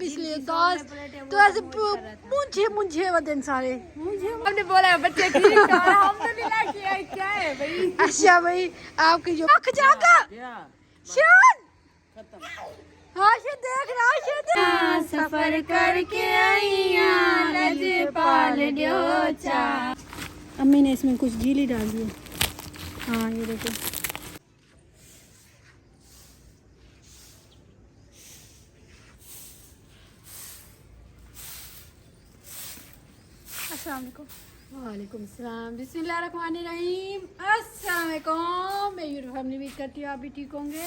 सब इसलिए उदास तो ऐसे मुझे मुझे वतन सारे मुझे हमने बोला बच्चे ठीक है अल्हम्दुलिल्लाह क्या है भाई। अच्छा भाई आपकी जो अख जागा शान हाँ ये देख रहा है सफर करके आईया लजपाल ड्योचा। अम्मी ने इसमें कुछ गीली डाल दी है। हाँ ये देखो वालेकुम सलाम बिस्मिल्लाहिर्रहमानिर्रहीम अस्सलाम वालेकुम। मैं यूट्यूब फैमिली उम्मीद करती हूँ आप भी ठीक होंगे,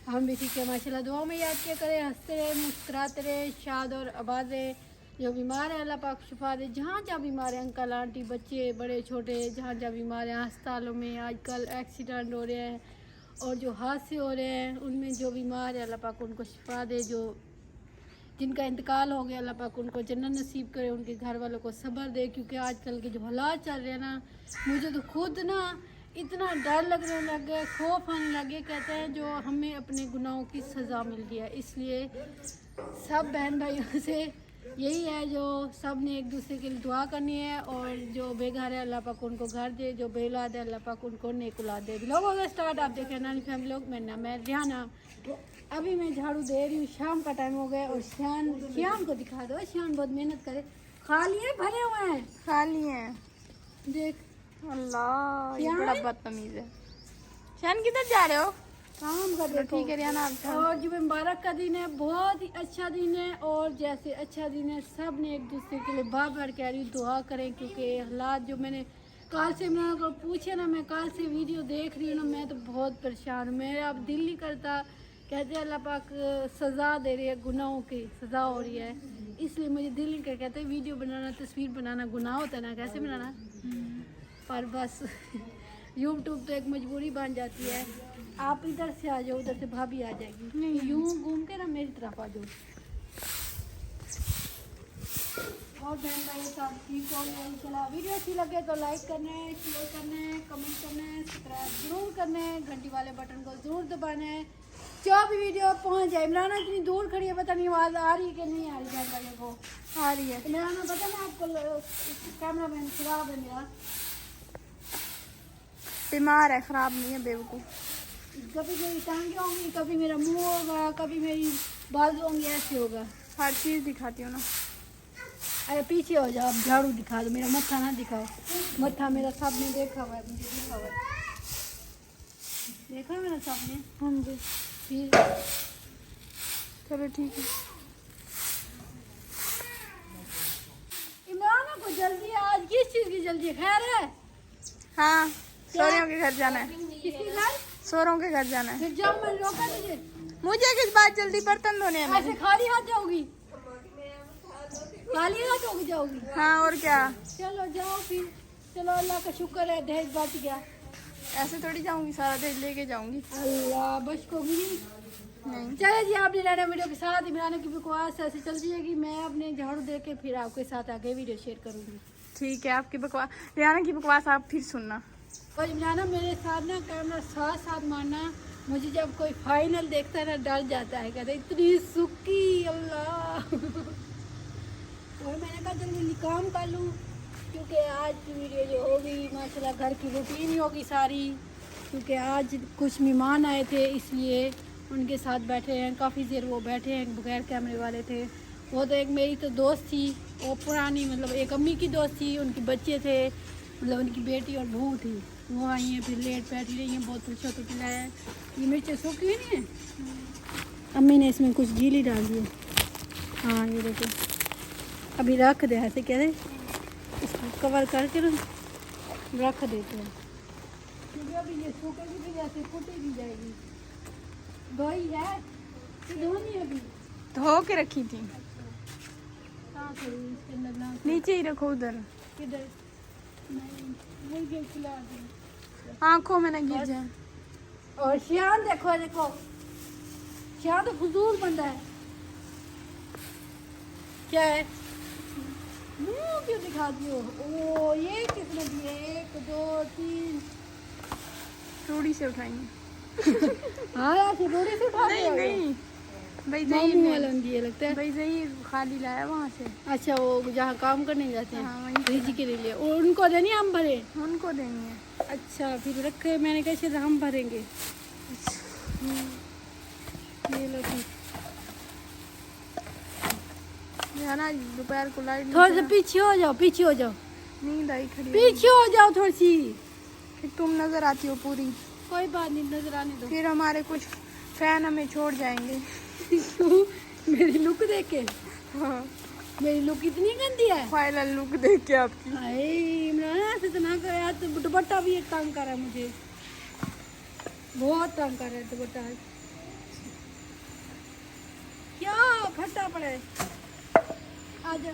हम भी ठीक है माशाल्लाह। दुआ में याद किया करें, हंसते रहे मुस्कुराते रहे, शाद और आबाद रहे। जो बीमार है अल्लाह पाक शिफा दे, जहाँ जहाँ बीमार है अंकल आंटी बच्चे बड़े छोटे जहाँ जहाँ बीमार हैं। अस्पतालों में आजकल एक्सीडेंट हो रहे हैं और जो हादसे हो रहे हैं उनमें जो बीमार है अल्लाह पाक उनको शिफा दे। जो जिनका इंतकाल हो गया अल्लाह पाक उनको जन्नत नसीब करे, उनके घर वालों को सब्र दे। क्योंकि आजकल के जो हालात चल रहे हैं ना, मुझे तो खुद ना इतना डर लगने लगे, खौफ आने लगे। कहते हैं जो हमें अपने गुनाहों की सज़ा मिल गई है। इसलिए सब बहन भाइयों से यही है जो सब ने एक दूसरे के लिए दुआ करनी है। और जो बेघर है अल्लाह पाक उनको घर दे, जो बेऔलाद है अल्लाह पाक उनको नेक औलाद दे। लोग अगर स्टार्ट आप देखें नानी फैमिली लोग, मैं रिहाना अभी मैं झाड़ू दे रही हूँ, शाम का टाइम हो गया। और श्याम को दिखा दो, श्याम बहुत मेहनत करे। खाली है भरे हुए हैं, खाली है देख अल्लाह ये बड़ा बदतमीज है। शान किधर जा रहे हो? काम का देखो। ठीक है रियाना आप और जो मुबारक का दिन है बहुत ही अच्छा दिन है। और जैसे अच्छा दिन है सब ने एक दूसरे के लिए बार बार कह रही हूँ दुआ करें। क्योंकि हालात जो मैंने कल से इमरान को पूछे ना, मैं कल से वीडियो देख रही हूँ ना, मैं तो बहुत परेशान हूँ। मेरा अब दिल नहीं करता, कहते हैं अल्लाह पाक सज़ा दे रही है, गुनाहों की सज़ा हो रही है। इसलिए मुझे दिल नहीं कर, कहते वीडियो बनाना तस्वीर बनाना गुनाह होता है ना, कैसे बनाना। पर बस यूट्यूब तो एक मजबूरी बन जाती है। आप इधर से आ जाओ, उधर से भाभी आ जाएगी, यूँ घूम के ना मेरी तरफ आ जाओ। और बहन भाई सब ठीक हो गया इंशाल्लाह। वीडियो अच्छी लगे तो लाइक करना है, शेयर करना है, कमेंट करना है, सब्सक्राइब जरूर करना है, घंटी वाले बटन को ज़रूर दबाना है जो भी वीडियो पहुंच जाए। इमराना इतनी दूर खड़ी है, पता नहीं आवाज़ आ रही है कि नहीं आ रही। बहन भाई को आ रही है। इमराना पता ना आपको कैमरा मैन खराब है मेरा, बीमार है, खराब नहीं है बेवकूफ़। कभी मेरी टांगे होंगी, कभी मेरा मुंह होगा, कभी मेरी बाजू होंगी, ऐसे होगा। हर चीज़ दिखाती हूँ ना। अरे पीछे हो जाओ, आप झाड़ू दिखा दो, मेरा मत्था ना दिखाओ। मत्था मेरा सब ने देखा हुआ है, मुझे देखा हुआ है, देखा मेरा सब ने। हाँ जी फिर चलो ठीक है। इमरान को जल्दी है, आज किस चीज़ की जल्दी है? खैर है? हाँ सोरों के घर जाना है। किसके घर? सोरों के घर जाना है। फिर जाओ, मैं रोका तुझे। मुझे किस बात जल्दी बर्तन धोने हैं। ऐसे खाली हाथ जाओगी? खाली हाथ होगी जाओगी? हाँ और क्या, चलो जाओ फिर। चलो अल्लाह का शुक्र है दहेज बच गया। ऐसे थोड़ी जाऊंगी, सारा दहेज लेके जाऊंगी। अल्लाह बच को भी नहीं। चले जी, आपने रहना वीडियो के साथ। इमरान की बकवास ऐसे चलती है कि मैं अपने झाड़ू दे के फिर आपके साथ आगे वीडियो शेयर करूँगी। ठीक है, आपकी बकवास, रियाना की बकवास आप फिर सुनना। और इमरान मेरे साथ ना कैमरा साथ साथ मारना। मुझे जब कोई फाइनल देखता है ना डर जाता है, कहते इतनी सुखी अल्लाह। और मैंने कहा जल्दी काम कर लूँ क्योंकि आज की वीडियो जो होगी माशाल्लाह घर की रूटीन ही होगी सारी। क्योंकि आज कुछ मेहमान आए थे इसलिए उनके साथ बैठे हैं, काफ़ी देर वो बैठे हैं, बगैर कैमरे वाले थे। वो तो एक मेरी तो दोस्त थी, वो पुरानी मतलब एक अम्मी की दोस्त थी, उनके बच्चे थे, मतलब उनकी बेटी और बहू थी। वो आई हैं, फिर लेट बैठी रही हैं, बोतल शोतल पिलाया है। ये मिर्चें सूखी हुई नहीं है, अम्मी ने इसमें कुछ गीली डाल दी है। हाँ ये देखो, अभी रख दे, ऐसे कह रहे इसको कवर करके रख देते हैं क्योंकि अभी ये सूखेगी भी, जैसे फूटी भी जाएगी। धोई है कि धोनी अभी? धो के रखी थी, कहाँ करूँ इसके अंदर ना? नीचे ही रखो उधर। किधर? नहीं वही के खिला दी, आँखों में ना गिर जाए। और श्यान देखो देखो, श्यान तो फजूल बंदा है। क्या है? मुँह क्यों दिखाती हो? ओ ये कितने दिए? 1 2 3। रूढ़ी से उठाएंगे। हाँ यार रोटी से उठा नहीं नहीं, भाई मामू वाला दिए लगता है। भाई सही खाली लाया वहाँ से। अच्छा, वो जहाँ काम करने जाते हैं, हाँ, वहीं रिजी के लिए। और उनको देनी हम भरे? उनको देनी है। अच्छा, फिर रखे। मैंने कहा शायद हम भरेंगे। ये लो ठीक। है ना, दोपहर को लाइट थोड़ा सा पीछे हो जाओ, पीछे हो जाओ, नींद आई खड़ी। पीछे हो जाओ थोड़ी सी। फिर तुम नजर आती हो पूरी। कोई बात नहीं, नजर आने दो। फिर हमारे कुछ फैन हमें छोड़ जाएंगे। मेरी लुक देख के? हाँ, मेरी लुक इतनी गंदी है? फाइनल लुक देख के आपकी। अरे इमरान, ऐसे तो ना कर यार। तो दुपट्टा भी एक तंग कर रहा है मुझे, बहुत तंग कर रहा है दुपट्टा। क्या फटा पड़ा है? आजा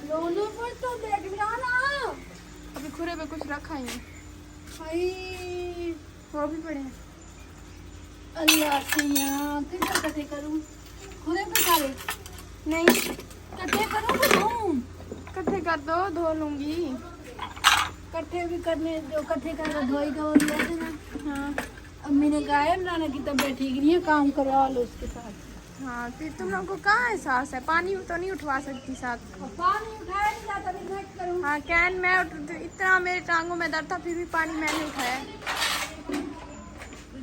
दोनों पर तो देख मिलाना। अभी खुरे पे कुछ रखा ही है, भाई वो भी पड़े हैं। अल्लाह से यहाँ किधर कटे करूँ? खुले पे सारे नहीं, कटे करूँ कि धोऊं? इकट्ठे कर दो, धो लूंगी। कट्ठे भी करने जो कट्ठे कर धोई का वही है ना। हाँ अम्मी ने कहा है नाना की तबीयत ठीक नहीं है, काम करवा लो उसके साथ। हाँ, फिर तुम लोग को कहाँ एहसास है? पानी तो नहीं उठवा सकती साथ। और पानी उठाया नहीं जाता, भी मैं करूँ। हाँ, कैन मैं इतना मेरे टांगों में दर्द था, फिर भी पानी मैंने उठाया।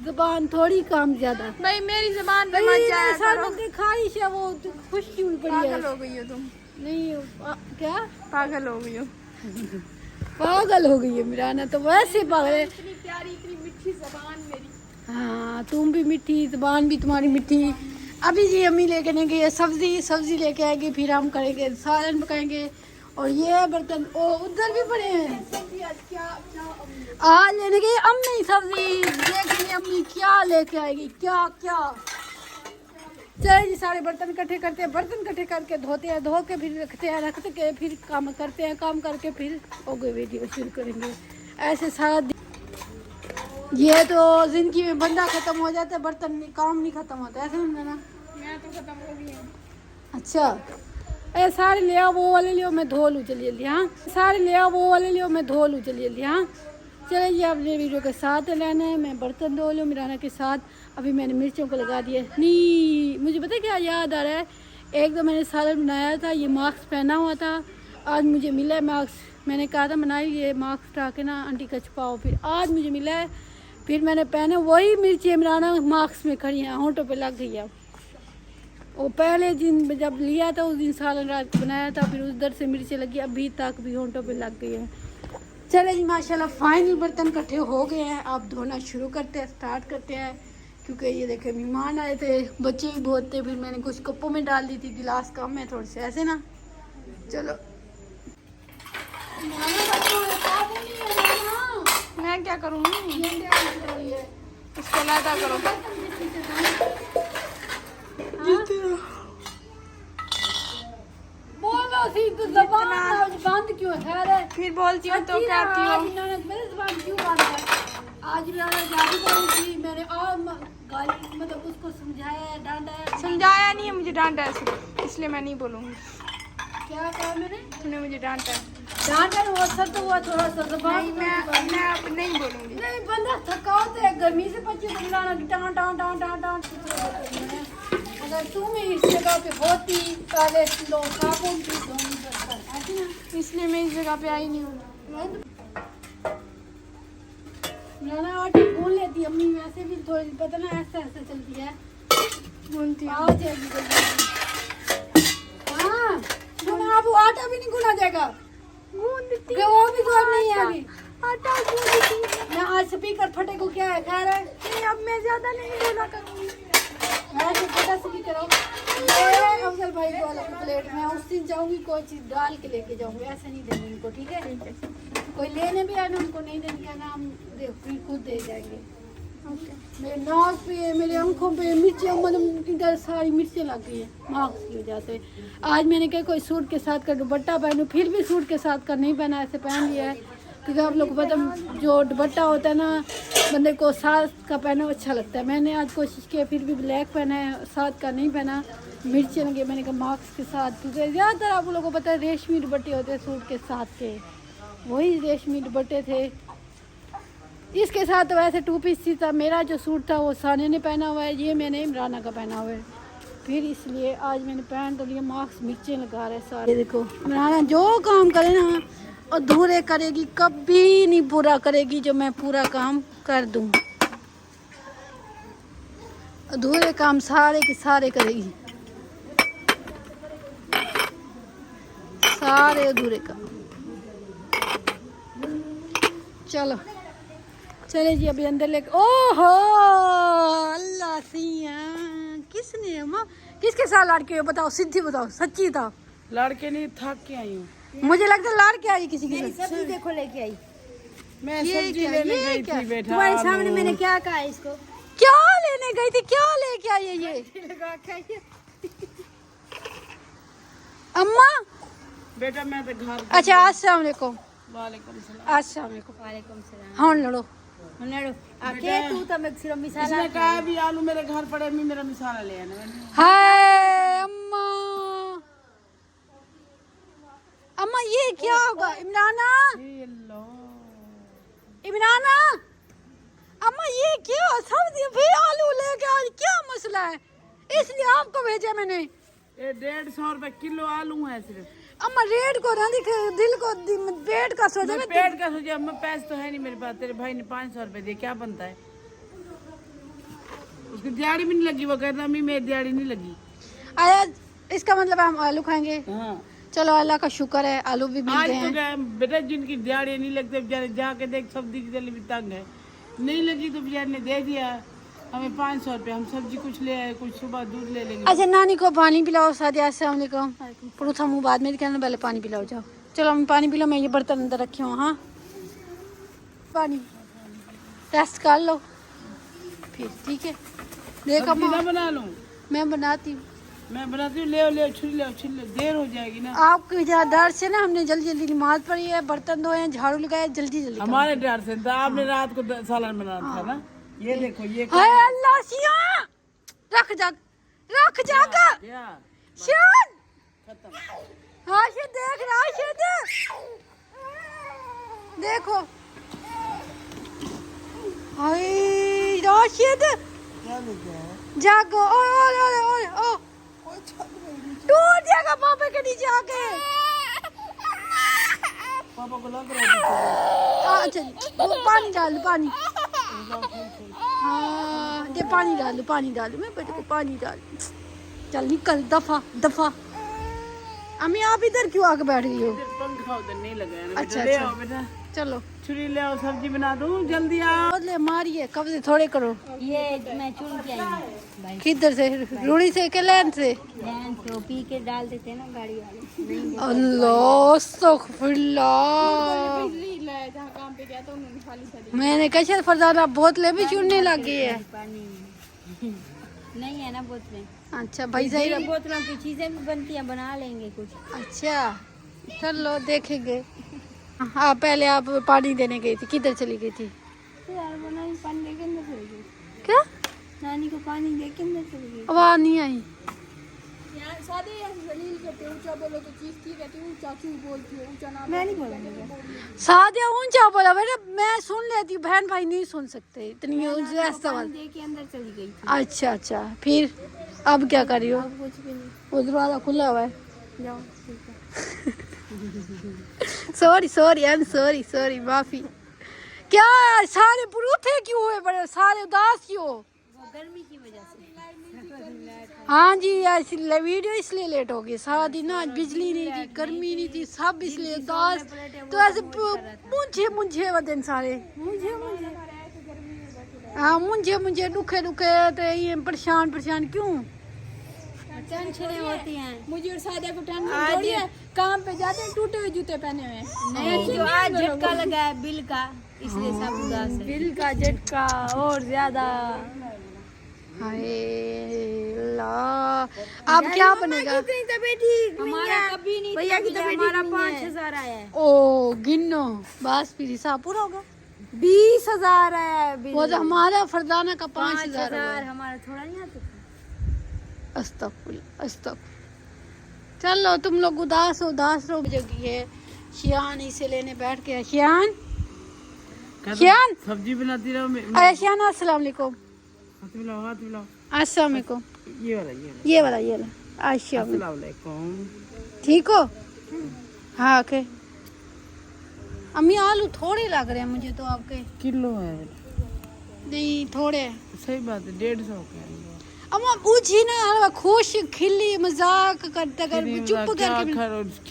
जुबान थोड़ी काम ज्यादा। भाई मेरी जुबान पे मत जाया करो। की ख्वाहिश है वो, तो खुशी हुई पड़ी है। पागल हो गई हो तुम। नहीं क्या पागल हो गई हो। पागल हो गई है मिराना, तो वैसे पागल है। इतनी प्यारी, इतनी मीठी जुबान मेरी। हाँ, तुम भी मीठी, जुबान भी तुम्हारी मीठी। अभी जी अम्मी लेके नहीं गई है सब्जी लेके आएगी, फिर हम करेंगे सालन पकाएंगे। और ये बर्तन ओ उधर भी पड़े हैं। आज लेने गई अम्मी सब्जी, देखेंगे अम्मी क्या लेके आएगी, क्या क्या। चले जी, सारे बर्तन इकट्ठे करते हैं, बर्तन इकट्ठे करके धोते हैं, धो के फिर रखते हैं, रख के फिर काम करते हैं, काम करके फिर हो गए वीडियो शुरू करेंगे। ऐसे सारा दिन ये तो जिंदगी में बंदा खत्म हो जाता है, बर्तन काम नहीं खत्म होता। ऐसे में ना मैं तो खत्म हो गई हूँ। अच्छा, अरे सारे ले आओ, वो वाले लियो, मैं धो लूँ जल्दी जल्दी। हाँ, सारे ले आओ, वो वाले लियो, मैं धो लूँ जल्दी जल्दी। हाँ चलिए जी, अपने वीडियो के साथ रहना है। मैं बर्तन धो लूँ मिराना के साथ। अभी मैंने मिर्चों को लगा दिया। नहीं, मुझे पता क्या याद आ रहा है, एक दो मैंने सालन बनाया था, ये मास्क पहना हुआ था, आज मुझे मिला है मास्क। मैंने कहा था बनाई ये मास्क उठा के ना आंटी का छुपाओ, फिर आज मुझे मिला है, फिर मैंने पहने। वही मिर्ची मिराना मास्क में खड़ी हैं, होंठों पे लग गई है। वो पहले दिन जब लिया था उस दिन सालन रात को बनाया था, फिर उधर से मिर्ची लगी, अभी तक भी होंठों पे लग गई है। चले जी, माशाल्लाह फाइनल बर्तन इकट्ठे हो गए हैं। आप धोना शुरू करते हैं, स्टार्ट करते हैं। क्योंकि ये देखे मेहमान आए थे, बच्चे भी बहुत थे, फिर मैंने कुछ कप्पों में डाल दी थी, गिलास कम है थोड़े से, ऐसे ना। चलो मैं क्या करूँगी? इसको लादा करो। बोलो सी तो जबान आज बंद क्यों है? फिर बोलती हो तो क्या आती हो? मेरी जबान क्यों बंद है? आज मैंने जादू करी थी, मैंने और गाली मतलब उसको समझाया, डांटा है। समझाया नहीं है, मुझे डांटा है सिर्फ, इसलिए मैं नहीं बोलूँगी। क्या कहा मैंने? तुमने मुझे डांटा है। डांटा वो असर तो हुआ थोड़ा सा, जबान नहीं, मैं अब नहीं बोलूँगी। नहीं, बंदा थका होता है, गर्मी से बच्चे को मिलाना टां टां टां टां टां। अगर तुम इस जगह पे होती पहले लोग खापों की धोनी करता, ऐसी ना। इसलिए मैं इस जगह पे आई नहीं हूँ। नाना आटे भून लेती अम्मी, वैसे भी थोड़ी पता ना ऐसा ऐसा चलती है, भूनती आ जाएगी जल्दी। हाँ सुना, अब आटा भी नहीं गूंदा जाएगा, गूंद देती कि वो भी गूंद नहीं है अभी। आटा गूंद देती। मैं आज स्पीकर फटे को क्या है खा रहा है? नहीं, अब मैं ज्यादा नहीं बोला करूँगी। ऐसे फटा स्पीकर हो। अफजल भाई को अलग प्लेट में उस दिन जाऊंगी, कोई चीज डाल के लेके जाऊंगी, ऐसे नहीं देंगे उनको, ठीक है? ठीक है। कोई लेने भी आए ना, उनको नहीं देने का नाम दे, फिर खुद दे जाएंगे। ओके। मेरे नाक पे, मेरे आंखों पे मिर्चें, मतलब इधर सारी मिर्चें लग गई है मास्क की वजह से। आज मैंने कहा कोई सूट के साथ का दुपट्टा पहनूं, फिर भी सूट के साथ का नहीं पहना, ऐसे पहन लिया है। क्योंकि आप लोग को पता है, जो दुपट्टा होता है ना, बंदे को साथ का पहना अच्छा लगता है। मैंने आज कोशिश की, फिर भी ब्लैक पहना है, साथ का नहीं पहना। मिर्ची लगे, मैंने कहा मास्क के साथ, क्योंकि ज़्यादातर आप लोगों को पता है रेशमी दुपट्टे होते हैं सूट के साथ के, वही रेशमी दुपट्टे थे। इसके साथ तो वैसे 2 पीस ही था। मेरा जो सूट था वो साने ने पहना हुआ है, ये मैंने इमराना का पहना हुआ है, फिर इसलिए आज मैंने पहन तो लिया। मास्क मिर्चें लगा रहे सारे। देखो इमराना जो काम करे ना अधूरे करेगी, कभी नहीं पूरा करेगी जो मैं पूरा काम कर दूं। अधूरे काम सारे के सारे करेगी, सारे अधूरे काम। चलो चले जी अभी अंदर लेके। ओहो अल्लाह सिया, किसने अम्मा किसके साथ लड़के हो बताओ, सिद्धि बताओ, सच्ची था। लड़के नहीं, थक के आई हूँ। मुझे लगता है लड़के आई किसी की सब्जी देखो लेके आई। मैं ये सब्जी क्या, लेने ये गई क्या? थी बेटा। तुम्हारे सामने मैंने क्या कहा है इसको? क्या लेने गई थी, क्या लेके आई है ये अम्मा? बेटा मैं तो घर। अच्छा अस्सलाम वालेकुम। वालेकुम सलाम। अस्सलाम वालेकुम। वालेकुम सलाम। हाँ लड़ो। नड़ो आके तू तो मैं सिर्फ मिसाल इसने कहा भी आलू मेरे घर पड़े, मैं मेरा मिसाला ले आना। हाय अम्मा, अम्मा ये क्या होगा? इमराना, इमराना, अम्मा ये क्या सब्जी फिर आलू लेके आज, क्या मसला है? इसलिए आपको भेजा मैंने। ये 150 रुपए किलो आलू है सिर्फ। अम्मा रेट को ना दिखे, दिल को पेट का सोचा। मैं पेट का सोचा, मैं पैसे तो है नहीं मेरे पास। तेरे भाई ने 500 रुपए दिए, क्या बनता है? उसकी दिहाड़ी भी नहीं लगी, वो कह रहा मेरी दिहाड़ी नहीं लगी। आया इसका मतलब हम आलू खाएंगे। हाँ चलो अल्लाह का शुक्र है आलू भी मिल आज गए तो हैं। क्या बेटा, जिनकी दिहाड़ी नहीं लगती बेचारे जाके देख, सब्जी की जल्दी भी तंग है। नहीं लगी तो बेचारे ने दे दिया हमें 500 रुपये। हम सब्जी कुछ ले आए, कुछ सुबह दूध ले लेंगे। अच्छा नानी को पानी पिलाओ। सादिया अस्सलाम वालेकुम। पुरुषा मुँह बाद में कहना, पहले पानी पिलाओ जाओ। चलो हम पानी पिलो, मैं ये बर्तन अंदर रखे हूँ। हाँ पानी टेस्ट कर लो फिर, ठीक है? देखो सब्जी ना बना लूं? मैं बनाती हूँ। मैं बनाती हूँ, ले छुरी ले, देर हो जाएगी ना। आपकी वजह डर से ना हमने जल्दी जल्दी नमाज पढ़ी है, बर्तन धोए हैं, झाड़ू लगाया, जल्दी जल्दी काम। हमारे डर से था, आपने रात को सालन बनाना था ना। ये देखो ये हाय अल्लाह सिया, रख जा क्या शान। खत्म। राशिद देख, राशिद देखो, हाय राशिद क्या लेके आया? जागो। ओ टूट जाएगा पापा के नीचे आके। पापा को लग रहा है। अच्छा वो पानी डाल, पानी हाँ दे, पानी डाल मैं बेटे को पानी डाल। चल निकल, दफा दफा। अम्मी आप इधर क्यों आके बैठ गई हो? पंखा उधर नहीं लगाया ना। अच्छा, ले अच्छा। आओ बेटा, चलो छुरी ले आओ, सब्जी बना दूं, जल्दी आओ। बहुत ले मारिए, कब से थोड़े करो। ये मैं चुन के आई हूँ भाई। किधर से? रूढ़ी से के लैन से? ध्यान से वो पी के डाल देते हैं ना गाड़ी वाले। नहीं अल्लाह अस्तगफिरुल्लाह। मैंने कहा शायद फरजाना बोतलें भी चुनने लग गई है। पानी नहीं है ना बोतलें। अच्छा भाई सही। बोतलों की चीजें भी बनती हैं, बना लेंगे कुछ। अच्छा चलो देखेंगे। हाँ पहले आप पानी देने गई थी, किधर चली गई थी? तो यार बनाई पानी दे के अंदर चली गई। क्या नानी को पानी दे के अंदर चली गई। आवाज नहीं आई। मैं नहीं बोलूँगी। सादिया ऊंचा बोला बेटा, मैं सुन लेती हूँ, बहन भाई नहीं सुन सकते इतनी ऊंची ऐसा आवाज। दे के अंदर चली गई थी। अच्छा अच्छा, फिर अब क्या कर रही हो? अब कुछ भी नहीं। वो दरवाजा खुला हुआ है। जाओ ठीक है। सॉरी आई एम सॉरी माफी। क्या सारे पुरुष क्यों हुए बड़े, सारे उदास क्यों? वो गर्मी की वजह से। हाँ जी वीडियो इसलिए लेट हो गई। सारा दिन आज बिजली नहीं थी, गर्मी नहीं थी, सब इसलिए उदास। तो ऐसे मुंझे वो दिन सारे मुंझे दुखे तो ये परेशान क्यों? टेंशनें होती हैं। मुझे और सादिया को टेंशन थोड़ी है, काम पे जाते हैं टूटे हुए जूते पहने हुए। नहीं जो आज झटका लगा है बिल का, इसलिए सब उदास है। बिल का झटका और ज्यादा। हाय अल्लाह, अब क्या बनेगा? तबीयत ठीक हमारा कभी नहीं भैया की तबीयत हमारा ठीक नहीं है। 5,000 आया है। ओ गिनो, बस फिर हिसाब पूरा होगा। 20,000 आया है बिल। वो तो हमारा फरदाना का 5,000 हमारा थोड़ा नहीं आता। अस्तगफुरुल्लाह अस्तगफुरुल्लाह। चलो तुम लोग उदास रहो जगी है। शियान इसे लेने बैठ गया। शियान शियान, सब्जी बनाती रहो। अरे शियान अस्सलाम वालेकुम। हाथ मिलाओ, हाथ मिलाओ। अस्सलाम वालेकुम। ये वाला ये वाला अच्छा, अस्सलाम वालेकुम। ठीक हो? हाँ ओके। अम्मी आलू थोड़े लग रहे हैं मुझे तो आपके। किलो है। नहीं थोड़े। सही बात है, 150 के। अम्मा पूछी ना, हलवा खुश खिली मजाक करते कर चुप करके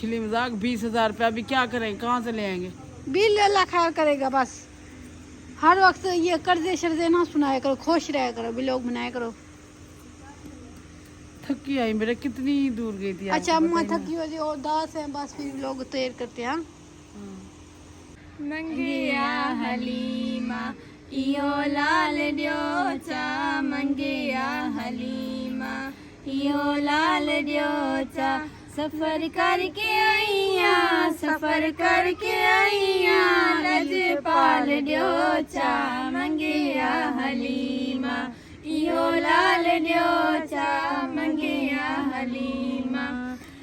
खिली मजाक। 20,000 रुपया अभी क्या करें, कहाँ से ले आएंगे? बिल अल्लाह खैर करेगा। बस हर वक्त ये कर्जे शर्जे ना सुनाया करो, खुश रहा करो, बिलोग बनाया करो। थकी आई मेरा, कितनी दूर गई थी। अच्छा अम्मा थकी हुई और दास है, बस फिर लोग तैयार करते हैं। मंगिया हलीमा इयो लाल ड्योचा, मंगिया हलीमा इयो लाल ड्योचा, सफर करके आईया, सफर करके आईया, लजपाल ड्योचा, मंगिया हलीमा इयो लाल ड्योचा, मंगिया हलीमा।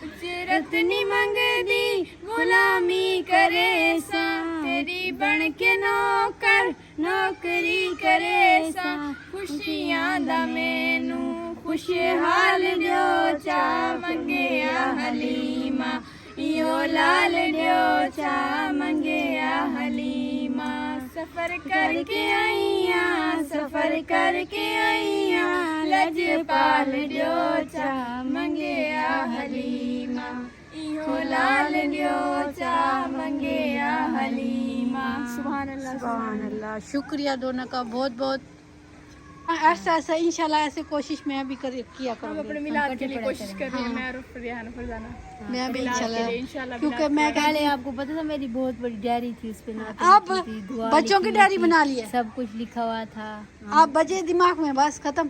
उजरत नी मंगदी गुलामी करे सा, तेरी बन के नौकर नौकरी करे सा, खुशियां दा मैनू खुशहाल ड्योचा, मंगिया हलीमा इयो लाल ड्योचा, मंगिया हलीमा। सफर करके आईया, सफर करके आईया, लजपाल ड्योचा, मंगिया हलीमा इयो लाल ड्योचा, मंगिया हलीमा। सुभान अल्लाह, सुभान अल्लाह। शुक्रिया दोनों का बहुत बहुत। ऐसा ऐसा इंशाल्लाह ऐसे कोशिश मैं भी किया करूँगी। अपने मिलाद के लिए कोशिश कर रही है। मैं और फरजाना फरजाना मैं भी इंशाल्लाह, क्योंकि मैं पहले आपको पता था मेरी बहुत बड़ी डायरी थी, उस पे अब बच्चों की डायरी बना ली है, सब कुछ लिखा हुआ था। आप बजे दिमाग में बस खत्म।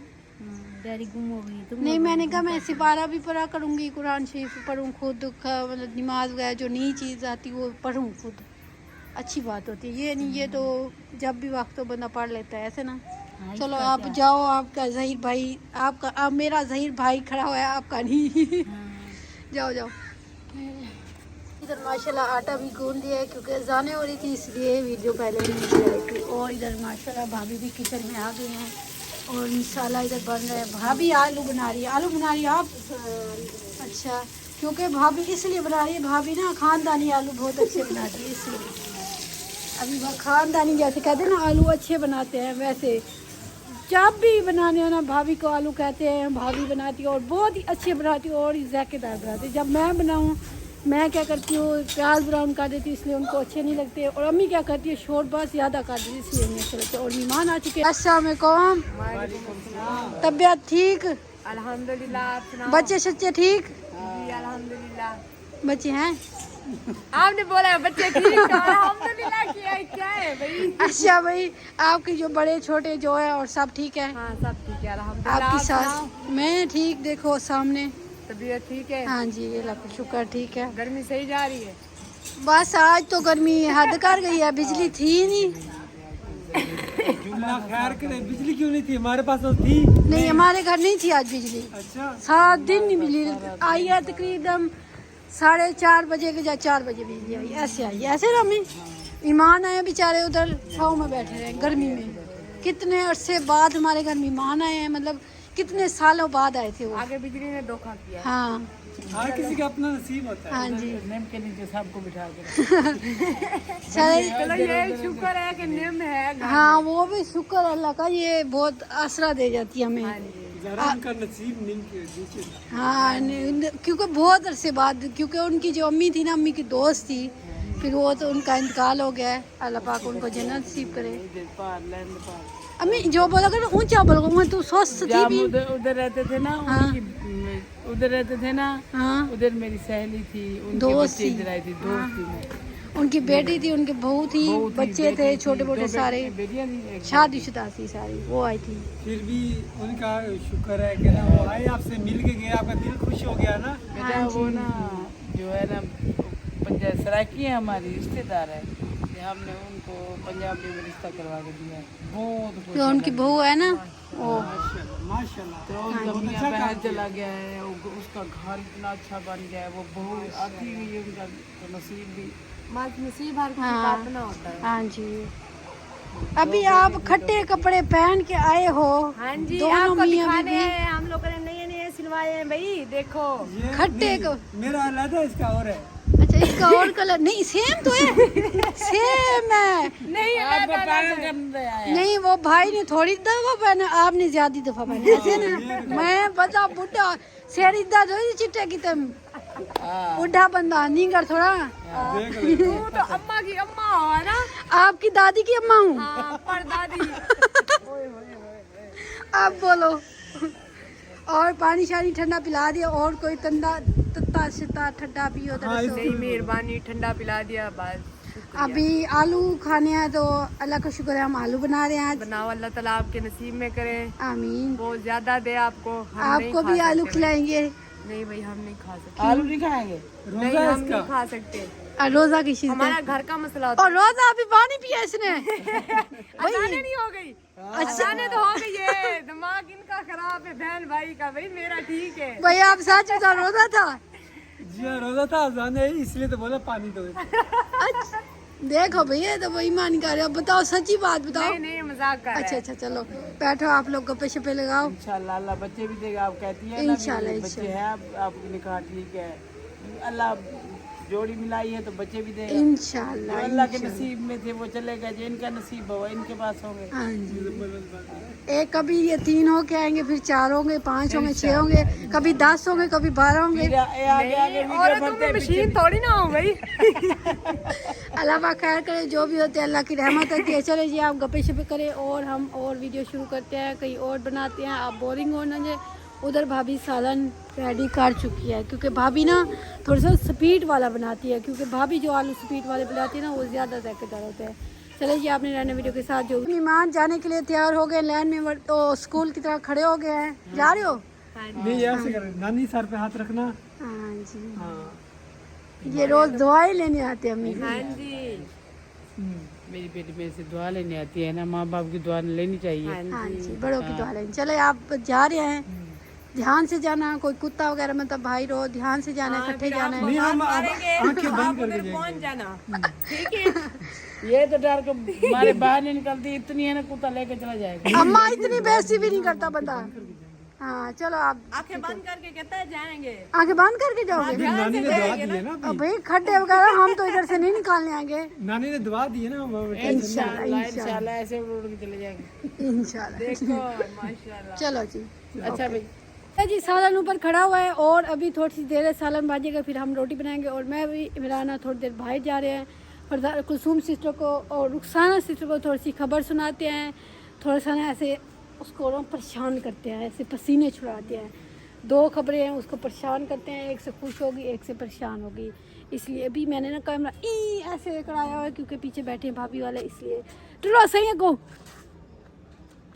डायरी गुम हो गई। तुम नहीं मैंने कहा मैं सिपारा भी पढ़ा करूँगी, कुरान शरीफ पढ़ूँ खुद, मतलब नमाज वगैरह जो नई चीज़ आती वो पढ़ूँ खुद, अच्छी बात होती है। ये नहीं, ये तो जब भी वक्त तो बंदा पढ़ लेता है, ऐसे ना। चलो आप जाओ, आपका जहीर भाई, आपका अब मेरा जहीर भाई खड़ा हुआ है, आपका नहीं। जाओ जाओ। इधर माशाल्लाह आटा भी गूंद दिया है, क्योंकि अज़ानें हो रही थी इसलिए वीडियो पहले नहीं बनाई थी। और इधर माशाल्लाह भाभी भी किचन में आ गई हैं और मसाला इधर बन रहा है। भाभी आलू बना रही है। आलू बना रही है आप? अच्छा, क्योंकि भाभी इसलिए बना रही है, भाभी ना खानदानी आलू बहुत अच्छे बनाती है, इसलिए। अभी खानदानी जैसे कहते हैं ना आलू अच्छे बनाते हैं, वैसे जब भी बनाने हो ना भाभी को आलू कहते हैं, भाभी बनाती है और बहुत ही अच्छे बनाती है और जायकेदार बनाती है। जब मैं बनाऊँ, मैं क्या करती हूँ प्याज ब्राउन कर देती हूँ, इसलिए उनको अच्छे नहीं लगते। और अम्मी क्या करती है शोरबा ज़्यादा कर देती है, इसलिए नहीं अच्छे लगते। और मेहमान आ चुके हैं। अस्सलाम वालेकुम। तबीयत ठीक? अल्हम्दुलिल्लाह। बच्चे सच्चे ठीक? जी अल्हम्दुलिल्लाह। बच्चे हैं? आपने बोला बच्चे ठीक है, अल्हम्दुलिल्लाह क्या है भाई। अच्छा भाई, आपके जो बड़े छोटे जो है और सब ठीक है? हाँ सब ठीक है अल्हम्दुलिल्लाह। आपकी सास? मैं ठीक, देखो सामने। तबीयत ठीक है? हाँ जी अल्लाह का शुक्र ठीक है। गर्मी सही जा रही है? बस आज तो गर्मी हद कर गई है, बिजली थी नहीं। खैर करे, बिजली क्यों नहीं थी? हमारे पास तो थी। नहीं हमारे घर नहीं थी आज बिजली। अच्छा, 7 दिन नहीं बिजली आई है, तकरीबन 4:30 बजे के या 4 बजे बिजली आई, ऐसे आई। ऐसे ना हमें ईमान आए बेचारे उधर छाँव में बैठे रहे गर्मी में। कितने अरसे बाद हमारे घर मेहमान आए हैं, मतलब कितने सालों बाद आए थे वो। आगे बिजली ने धोखा किया। हाँ हर किसी का अपना नसीब होता है। हाँ जी। नेम के नीचे सबको बिठा के चलो ये शुक्र है कि निम है। हाँ वो भी शुक्र अल्लाह का, ये बहुत आसरा दे जाती है हमें। जरा उनका नसीब नहीं के नीचे। हाँ क्योंकि बहुत अरसे बाद, क्योंकि उनकी जो अम्मी थी ना, अम्मी की दोस्त थी, फिर वो तो उनका इंतकाल हो गया है। अल्लाह पाक उनको जन्नत नसीब करे। अम्मी जो बोला कर ऊंचा बोलो, मैं तू स्वस्थ थी भी। उधर रहते थे ना, उधर रहते थे ना, हाँ उधर मेरी सहेली थी, उनके दोस्त बच्चे थी। इधर आई थी, दोस्त थी मैं। उनकी बेटी थी, उनके बहू थी, बच्चे थे छोटे मोटे सारे, बेटियां थी एक। शादीशुदा थी सारी, वो आई थी। फिर भी उनका शुक्र है कि ना वो आए, आपसे मिल के गए, आपका दिल खुश हो गया ना। बेटा वो ना जो है ना पंजाब सराकी है, हमारी रिश्तेदार है, कि हमने उनको पंजाबी में रिश्ता करवा के दिया है। बहुत खुश जो उनकी बहू है ना वो, माशाल्लाह। तो उनका मियां बाहर चला गया है, उसका घर इतना अच्छा बन गया है, वो बहू आती हुई है, उनका तो नसीब भी। नसीब हर किसी का अपना होता है। हाँ जी। अभी आप खट्टे कपड़े पहन के आए हो। हाँ जी, दोनों आपको मियां दिखाने बीवी। हैं, हम लोगों ने नए नए सिलवाए हैं भाई, देखो। ये खट्टे नहीं, को मेरा अलग है, इसका और है। अच्छा, इसका और कलर नहीं, सेम तो है, सेम है। नहीं आपको पागल करने आया। नहीं, वो भाई ने थोड़ी दफा पहना, आपने ज्यादा दफा पहना, ऐसे ना। मैं बता बुढ़ा सेरी दा जो चिट्टे की तुम बुढ़ा बंदा नहीं कर थोड़ा। देख ले। तू तो अम्मा की अम्मा हो ना। आपकी दादी की अम्मा हूँ। हाँ, परदादी। आप बोलो। और पानी शानी ठंडा पिला दिया, और कोई तंदा तत्ता शिता ठंडा पियो तो रसो। नहीं, मेहरबानी, ठंडा पिला दिया बस। अभी आलू खाने हैं तो अल्लाह का शुक्र है, हम आलू बना रहे हैं आज। बनाओ, अल्लाह ताला आपके नसीब में करे, आमीन। बहुत ज्यादा दे आपको। हम नहीं आपको खा भी आलू सकते खिलाएंगे। भाई। नहीं भाई, हम नहीं खा सकते। आलू नहीं खाएंगे। नहीं, रोजा हम इसका। नहीं खा सकते। और रोजा की चीज हमारा घर का मसला होता और रोजा अभी पानी पिया इसने। है। अचानक नहीं हो गई, अचानक तो हो गई है। दिमाग इनका खराब है, बहन भाई का। भाई मेरा ठीक है। भाई आप सच बता, रोजा था? जी हाँ, रोजा था, अजान है, इसलिए तो बोला पानी दो। अच्छा, देखो भैया तो वही मान कर रहे हो। बताओ, सच्ची बात बताओ। नहीं नहीं, मजाक कर रहा अच्छा है। अच्छा, चलो बैठो, आप लोग गप्पे शप्पे लगाओ। इंशाल्लाह अल्लाह बच्चे भी देगा। आप कहती है ना इंशाल्लाह, भी बच्चे हैं, आपकी निकाह ठीक है, अल्लाह जोड़ी मिलाई है तो बच्चे भी देगा। इंशाल्लाह जो अल्लाह के नसीब में थे वो चले गए, जो इनका नसीब हुआ इनके पास होंगे। हाँ जी। एक कभी ये 3 होके आएंगे, फिर 4 होंगे, 5 होंगे, 6 होंगे, कभी 10 होंगे, कभी 12 होंगे। फिर आगे आगे और तुम्हें मशीन थोड़ी ना हो भाई। अल्लाह पाक खैर करे, जो भी होते हैं अल्लाह की रहमत होती है। चले जी, आप गप्पे शप्पे करें और हम और वीडियो शुरू करते हैं, कहीं और बनाते हैं, आप बोरिंग हो ना जाए। उधर भाभी सालन रेडी कर चुकी है, क्योंकि भाभी ना थोड़ा सा स्पीड वाला बनाती है, क्योंकि भाभी जो आलू स्पीड वाले बनाती है ना वो ज़्यादा जायकेदार होते हैं। चले जी, आपने रहने वीडियो के साथ जो मेहमान जाने के लिए तैयार हो गए, लाइन में तो स्कूल की तरह खड़े हो गए हैं। जा रहे हो? नहीं, ऐसे कर, नानी सर पे हाथ रखना। हाँ जी। हाँ, ये रोज दवाई लेने आते हैं अम्मी। हाँ जी। मेरी बेटी मेरे से दुआ लेने आती है ना, माँ बाप की दुआ लेनी चाहिए। हाँ जी, बड़ों की दुआ लेनी। चले, आप जा रहे हैं, ध्यान से जाना, कोई कुत्ता वगैरह मतलब भाई रो, ध्यान से जाना है, इकट्ठे जाना है। नहीं, हम अब आंखें बंद करके पहुंच जाएंगे। जाना, ठीक है। ये तो डर के हमारे बाहर नहीं निकलती, इतनी है ना कुत्ता लेके चला जाएगा। अम्मा इतनी बेइज्जती भी नहीं करता बंदा। हाँ चलो, आप आंखें बंद करके कहता है जाएंगे। आंखें बंद करके जाओगे? अभी नानी ने दुआ दी है ना। अब भाई खड्डे वगैरह हम तो इधर से नहीं निकालने आएंगे। नानी ने दुआ दी है ना। इंशाल्लाह इंशाल्लाह ऐसे उड़ के चले जाएंगे। इंशाल्लाह। देखो माशाल्लाह। चलो जी। अच्छा भाई, जी, सालन ऊपर खड़ा हुआ है और अभी थोड़ी सी देर है, सालन बाजेगा, फिर हम रोटी बनाएंगे। और मैं भी, इमराना थोड़ी देर बाहर जा रहे हैं, और कुलसूम सिस्टर को और रुखसाना सिस्टर को थोड़ी सी खबर सुनाते हैं। थोड़ा सा ना ऐसे उसको ना परेशान करते हैं, ऐसे पसीने छुड़ाते हैं। 2 खबरें हैं, उसको परेशान करते हैं, एक से खुश होगी, एक से परेशान होगी। इसलिए अभी मैंने ना कैमरा ऐसे कराया हुआ है, क्योंकि पीछे बैठे हैं भाभी वाले, इसलिए थोड़ा सही है। को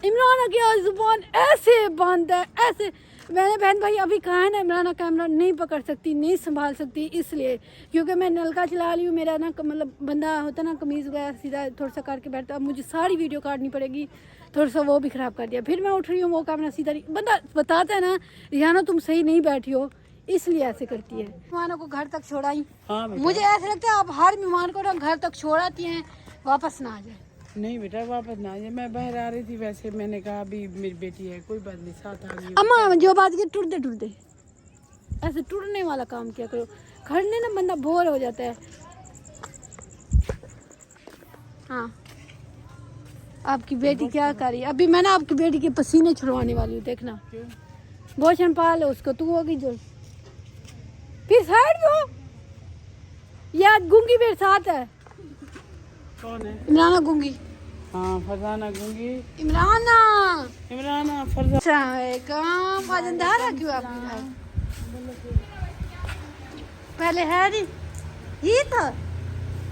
इमराना की जुबान ऐसे बंद है, ऐसे। मैंने बहन भाई अभी कहा है ना, इमराना कैमरा नहीं पकड़ सकती, नहीं संभाल सकती, इसलिए क्योंकि मैं नलका चला रही हूँ। मेरा ना मतलब बंदा होता ना कमीज़ वगैरह सीधा थोड़ा सा करके बैठता, अब मुझे सारी वीडियो काटनी पड़ेगी, थोड़ा सा वो भी ख़राब कर दिया। फिर मैं उठ रही हूँ, वो कैमरा सीधा नहीं, बंदा बताता है ना रिहाना तुम सही नहीं बैठी हो, इसलिए ऐसे करती है। मेहमानों को घर तक छोड़ाई। हाँ मुझे ऐसा लगता है आप हर मेहमान को ना घर तक छोड़ाती हैं, वापस ना आ जाए। नहीं बेटा, वापस ना आ जाए। मैं बाहर आ रही थी, वैसे मैंने कहा अभी मेरी बेटी है, कोई बात नहीं, साथ आ गई। अम्मा जो बात की टूटते टूटते ऐसे टूटने वाला काम किया करो, खड़ने ना बंदा बोर हो जाता है। हाँ, आपकी बेटी क्या कर रही है? अभी मैं ना आपकी बेटी के पसीने छुड़वाने वाली हूँ, देखना। भोजन पाल उसको, तू होगी जो फिर साइड में हो। याद गूंगी मेरे साथ है। कौन है? इमराना गूंगी। हाँ, फरजाना गूंगी। इमराना इमराना फरजाना काम आज अंधारा क्यों आपके घर? पहले है नहीं, ये था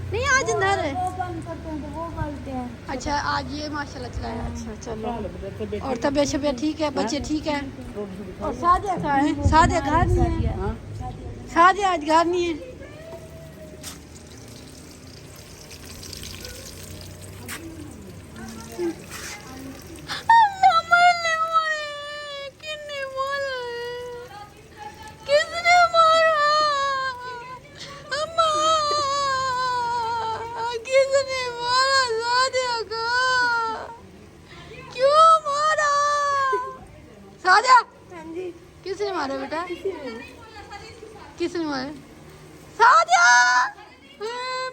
नहीं आज अंदर है। वो बंद करते हैं तो वो बोलते हैं। अच्छा आज ये माशाल्लाह चलाया। अच्छा चलो। बेटे और तबीयत शबीयत ठीक है, बच्चे ठीक है। और सादिया कहाँ है? सादिया घर नहीं है। सादिया आज घर नहीं है। सादिया किसने मारा बेटा? किसने मारा? सादिया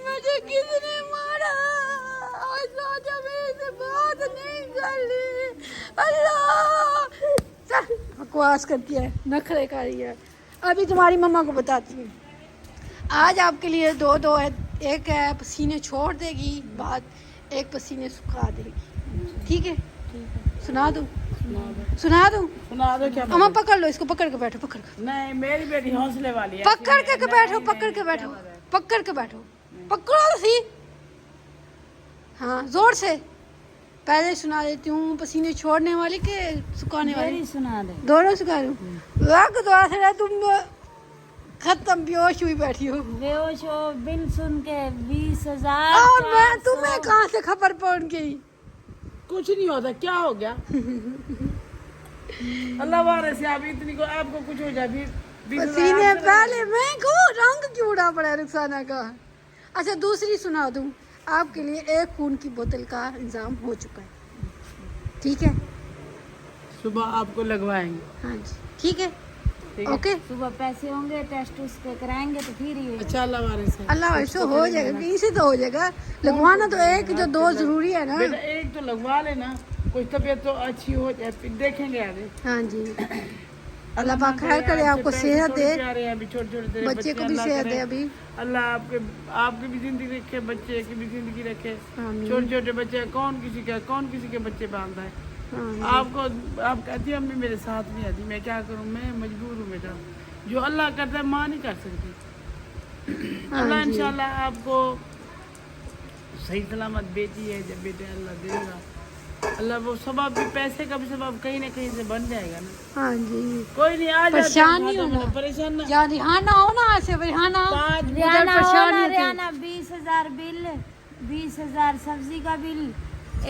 मुझे किसने मारा? और सादिया मेरे से बात नहीं कर रही। अल्लाह चल बकवास करती है, नखरे कर रही है। अभी तुम्हारी मम्मा को बताती हूँ। आज आपके लिए दो है। एक है पसीने छोड़ देगी बात, एक पसीने सुखा देगी। ठीक है? सुना दूँ? सुना दूँ? सुना दो क्या? अम्मा पकड़ लो इसको, पकड़ के बैठो, पकड़ के। नहीं मेरी बेटी हौसले वाली है। पकड़ के बैठो, पकड़ के बैठो, पकड़ के बैठो, पकड़ो तो सही। हाँ जोर से। पहले सुना देती हूँ, पसीने छोड़ने वाली के सुखाने वाली? मेरी सुना दे। दोनों सुखा दूँ। लग दो से तुम खत्म बेहोश हुई बैठी हो। बेहोश हो बिल सुन के 20,000। और मैं तुम्हें कहाँ से खबर पहुँच गई? कुछ नहीं होता, क्या हो गया? अल्लाह वाले से आप इतनी को आपको कुछ हो जाए भी पसीने पहले मैं को रंग क्यों उड़ा पड़ा है रुखसाना का। अच्छा दूसरी सुना दूं, आपके लिए एक खून की बोतल का इंतजाम हो चुका है। ठीक है? सुबह आपको लगवाएंगे। हाँ जी ठीक है। ठीक है। ओके सुबह पैसे होंगे, टेस्ट उसके कराएंगे तो फिर ये अच्छा अल्लाह वाले से अल्लाह ऐसे हो जाएगा, कहीं से तो हो जाएगा। लगवाना तो एक जो दो जरूरी है ना। बेटा एक तो लगवा लेना, कोई तबीयत तो अच्छी हो जाए फिर देखेंगे आगे। हाँ जी अल्लाह पाक खैर करे, आपको सेहत दे, अभी छोटे बच्चे को भी सेहत दे। अभी अल्लाह आपकी भी जिंदगी रखे, बच्चे की भी जिंदगी रखे। आमीन। छोटे छोटे बच्चे कौन किसी के बच्चे बांधता है। हाँ आपको आप कहती है अम्मी मेरे साथ नहीं आती, मैं क्या करूं, मैं मजबूर हूँ बेटा। जो अल्लाह करता है माँ नहीं कर सकती। अल्लाह इंशाल्लाह आपको सही सलामत बेटी है, जब बेटे अल्लाह देगा, अल्लाह वो सबब भी, पैसे का भी सबब कहीं ना कहीं से बन जाएगा ना। हाँ जी कोई नहीं, आ परेशान नहीं होना, परेशान ना। या रिहाना हो ना ऐसे रिहाना रियाना परेशान होना, नहीं होती। रियाना 20,000 बिल, 20,000 सब्जी का बिल,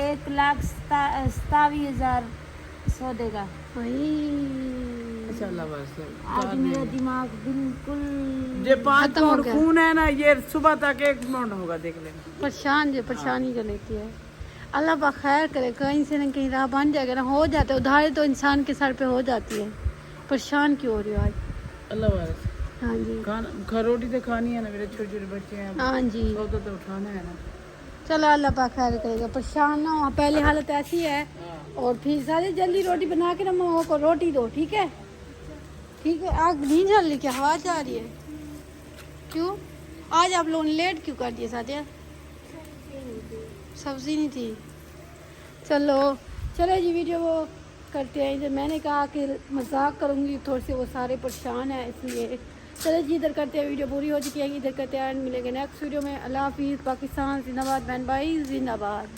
1,27,000 सौदे का। अच्छा अल्लाह वास्ते। आज मेरा दिमाग बिल्कुल ये 5 खत्म हो पाउंड गया। खून है ना, ये सुबह तक 1 पाउंड होगा, देख लेना। परेशान जो परेशानी कर लेती है। अल्लाह पाक खैर करे, कहीं से न कहीं राह बन जाएगा ना। हो जाता है उधारी तो इंसान के सर पे हो जाती है। परेशान क्यों हो रही हो आज? अल्लाह वास्ते। हाँ जी खाना रोटी तो खानी है ना, मेरे छोटे छोटे बच्चे हैं, हाँ जी सौदा तो उठाना है ना। चलो अल्लाह पाक खैर करेगा, परेशान ना हो। पहले हालत ऐसी है और फिर सारे जल्दी रोटी बना के ना मम्मा को रोटी दो। ठीक है? ठीक है। आग नहीं जल रही क्या? आवाज़ आ रही है क्यों? आज आप लोगों ने लेट क्यों कर दिया सादिया? सब्जी नहीं थी। चलो चलो जी वीडियो वो करते हैं। जब मैंने कहा कि मजाक करूँगी थोड़े से, वो सारे परेशान हैं इसलिए। चलो जी इधर करते हैं, वीडियो पूरी हो चुकी है। इधर करते हैं, मिलेंगे नेक्स्ट वीडियो में। अल्लाह हाफिज़। पाकिस्तान जिंदाबाद, बहन भाई जिंदाबाद।